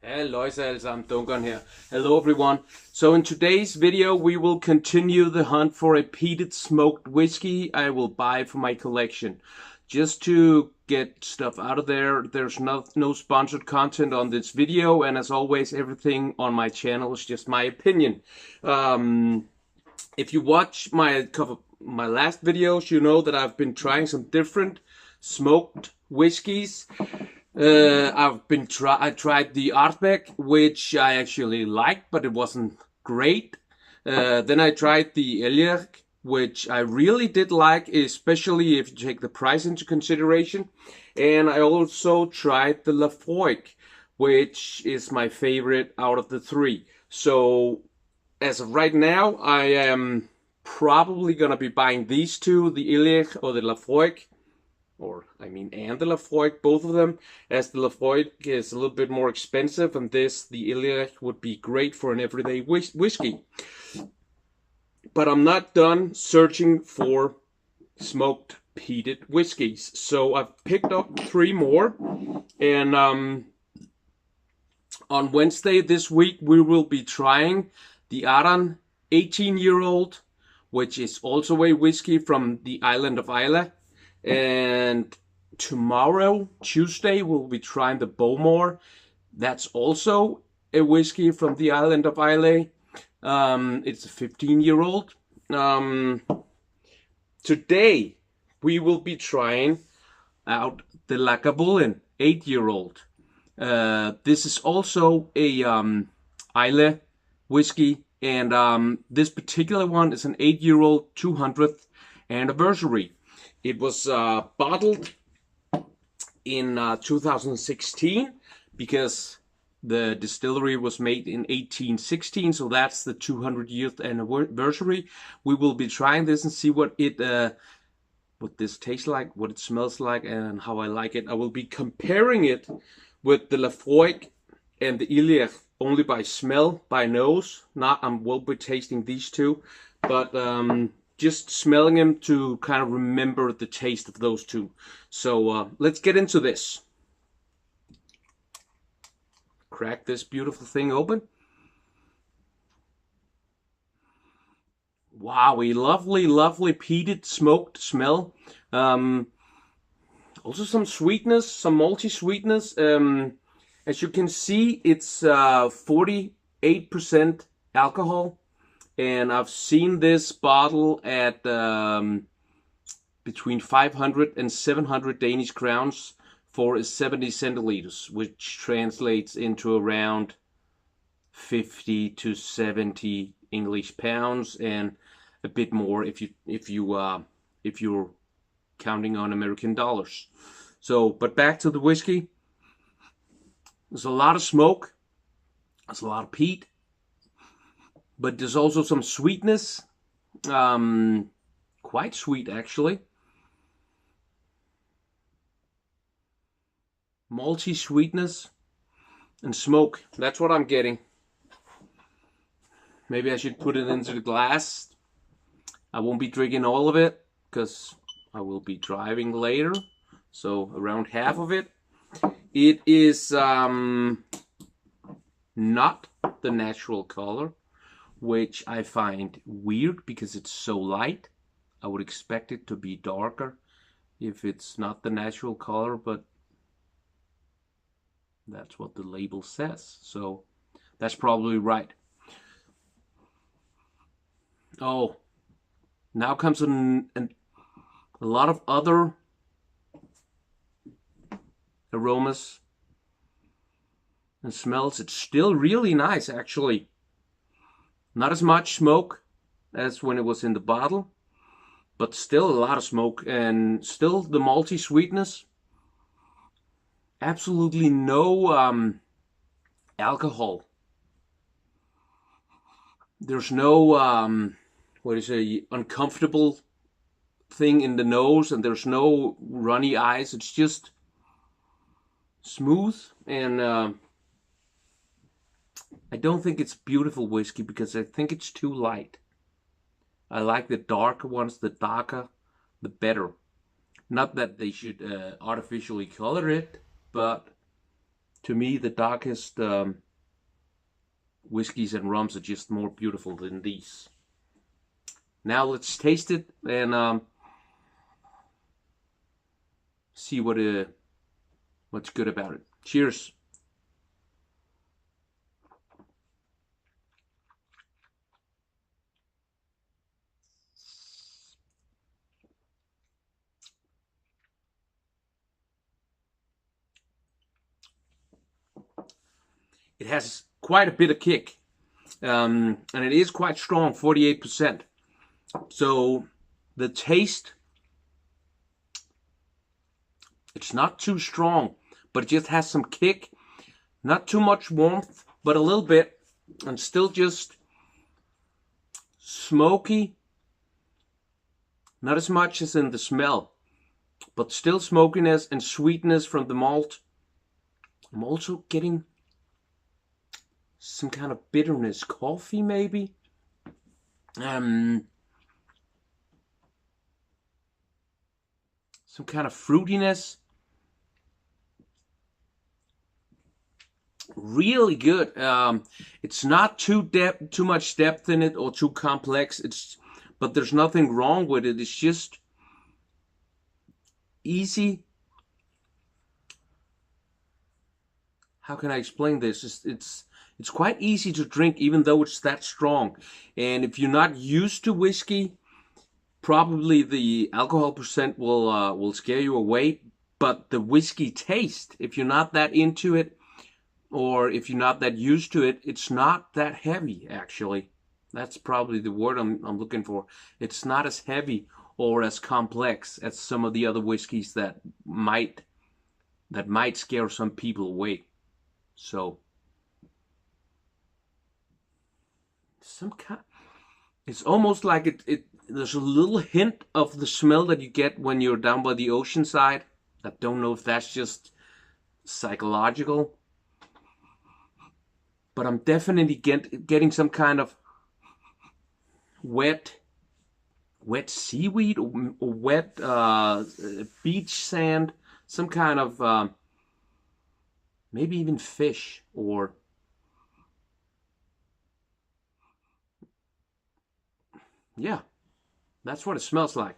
Halløjsa alle sammen, Dunkeren here. Hello everyone. So in today's video we will continue the hunt for a peated smoked whiskey I will buy for my collection. Just to get stuff out of there, there's no sponsored content on this video, and as always everything on my channel is just my opinion. If you watch my last videos, you know that I've been trying some different smoked whiskeys. I tried the Ardbeg, which I actually liked, but it wasn't great. Then I tried the Eliach, which I really did like, especially if you take the price into consideration. And I also tried the Lafroig, which is my favorite out of the three. So as of right now, I am probably gonna be buying these two, the Eliach or the Lafroig. And the Lafroig, both of them, as the Lafroig is a little bit more expensive, and the Eliach would be great for an everyday whiskey. But I'm not done searching for smoked peated whiskeys, so I've picked up three more, and on Wednesday this week we will be trying the Aran 18-year-old, which is also a whiskey from the island of Islay. And tomorrow, Tuesday, we'll be trying the Bowmore. That's also a whiskey from the island of Islay. It's a 15-year-old. Today, we will be trying out the Lagavulin 8-year-old. This is also a Islay whiskey, and this particular one is an 8-year-old 200th anniversary. It was bottled in 2016 because the distillery was made in 1816, so that's the 200th anniversary. We will be trying this and see what this tastes like, what it smells like, and how I like it. I will be comparing it with the Lafroig and the Eliach only by smell, by nose. I will be tasting these two, but just smelling them to kind of remember the taste of those two. So let's get into this. Crack this beautiful thing open. Wow, a lovely, lovely peated smoked smell. Also some sweetness, some malty sweetness. As you can see, it's 48% alcohol. And I've seen this bottle at between 500 and 700 Danish crowns for 70 centiliters, which translates into around 50 to 70 English pounds, and a bit more if you're counting on American dollars. So, but back to the whiskey. There's a lot of smoke. There's a lot of peat. But there's also some sweetness, quite sweet actually. Malty sweetness and smoke, that's what I'm getting. Maybe I should put it into the glass. I won't be drinking all of it because I will be driving later, so around half of it. It is not the natural color, which I find weird because it's so light. I would expect it to be darker if it's not the natural color, but that's what the label says, so that's probably right. Oh, now comes a lot of other aromas and smells. It's still really nice actually. Not as much smoke as when it was in the bottle, but still a lot of smoke, and still the malty sweetness. Absolutely no alcohol. There's no uncomfortable thing in the nose, and there's no runny eyes. It's just smooth, and I don't think it's beautiful whiskey because I think it's too light. I like the darker ones. The darker, the better. Not that they should artificially color it, but To me, the darkest whiskeys and rums are just more beautiful than these. Now let's taste it and see what's good about it. Cheers. It has quite a bit of kick, and it is quite strong, 48%. So the taste, it's not too strong, but it just has some kick. Not too much warmth, but a little bit, and still just smoky. Not as much as in the smell, but still smokiness and sweetness from the malt. I'm also getting some kind of bitterness, coffee maybe. Some kind of fruitiness. Really good. It's not too much depth in it or too complex. But there's nothing wrong with it. It's just easy. How can I explain this? It's quite easy to drink, even though it's that strong. And if you're not used to whiskey, probably the alcohol percent will scare you away. But the whiskey taste, if you're not that into it, or if you're not that used to it, it's not that heavy, actually. That's probably the word I'm looking for. It's not as heavy or as complex as some of the other whiskeys that might scare some people away. So it's almost like there's a little hint of the smell that you get when you're down by the ocean side. I don't know if that's just psychological, but I'm definitely getting some kind of wet seaweed or wet beach sand, some kind of maybe even fish, or yeah, that's what it smells like.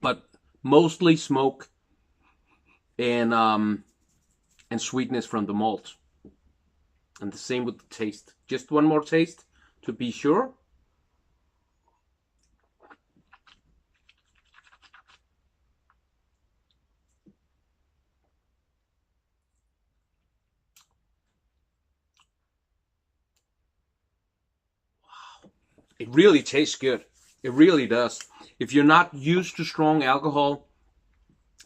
But mostly smoke and sweetness from the malt. And the same with the taste. Just one more taste to be sure. Wow. It really tastes good. It really does. If you're not used to strong alcohol,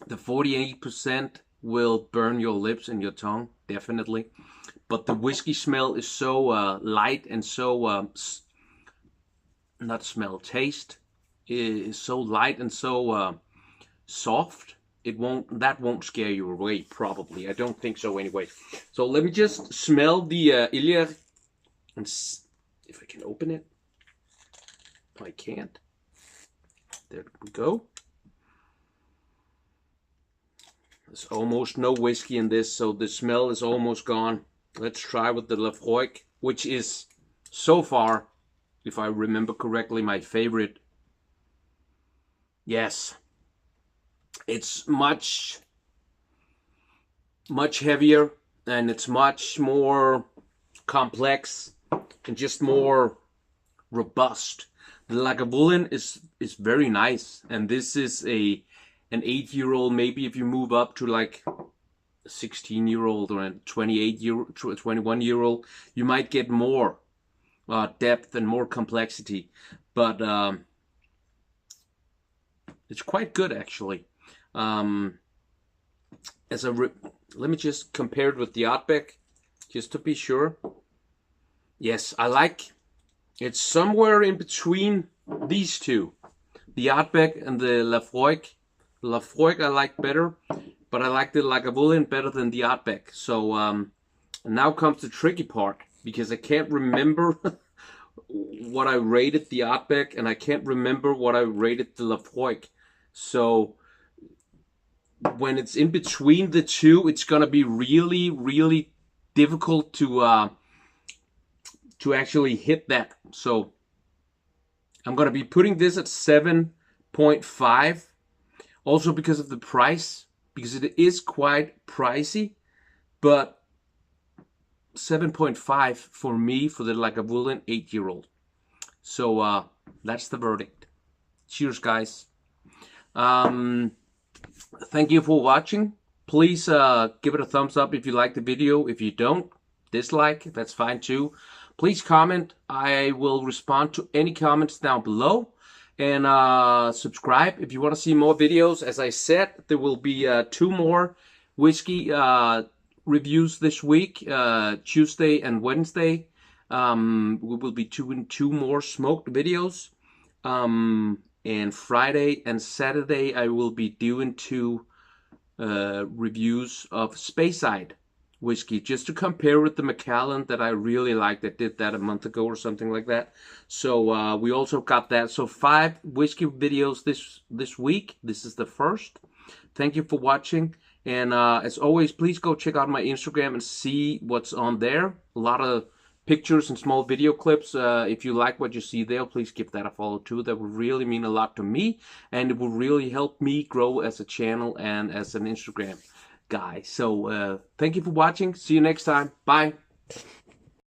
the 48% will burn your lips and your tongue, definitely. But the whiskey smell is so light and so not smell, taste is so light and so soft. That won't scare you away, probably. I don't think so anyway. So let me just smell the Ilir and if I can open it. I can't. There we go. There's almost no whiskey in this, so the smell is almost gone. Let's try with the Lagavulin, which is so far, if I remember correctly, my favorite. Yes, it's much heavier, and it's much more complex and just more robust. The Lagavulin is very nice, and this is an 8-year-old. Maybe if you move up to like a 16-year-old or a 21-year-old, you might get more depth and more complexity. But it's quite good, actually. Let me just compare it with the Ardbeg, just to be sure. Yes, I like. It's somewhere in between these two, the Ardbeg and the Lagavulin. Lagavulin I like better, but I like the Lagavulin better than the Ardbeg. So now comes the tricky part, because I can't remember what I rated the Ardbeg, and I can't remember what I rated the Lagavulin. So when it's in between the two, it's gonna be really, really difficult to actually hit that. So I'm gonna be putting this at 7.5, also because of the price, because it is quite pricey, but 7.5 for me for the Lagavulin 8-year-old. So that's the verdict. Cheers, guys. Thank you for watching. Please give it a thumbs up if you like the video. If you don't, dislike, that's fine too. Please comment. I will respond to any comments down below. And subscribe if you want to see more videos. As I said, there will be 2 more whiskey reviews this week, Tuesday and Wednesday. We will be doing 2 more smoked videos. And Friday and Saturday I will be doing 2 reviews of Speyside whiskey, just to compare with the Macallan that I really liked. I did that a month ago or something like that. So we also got that. So 5 whiskey videos this week. This is the first. Thank you for watching. And as always, please go check out my Instagram and see what's on there. A lot of pictures and small video clips. If you like what you see there, please give that a follow too. That would really mean a lot to me, and it will really help me grow as a channel and as an Instagram guy. So thank you for watching. See you next time. Bye.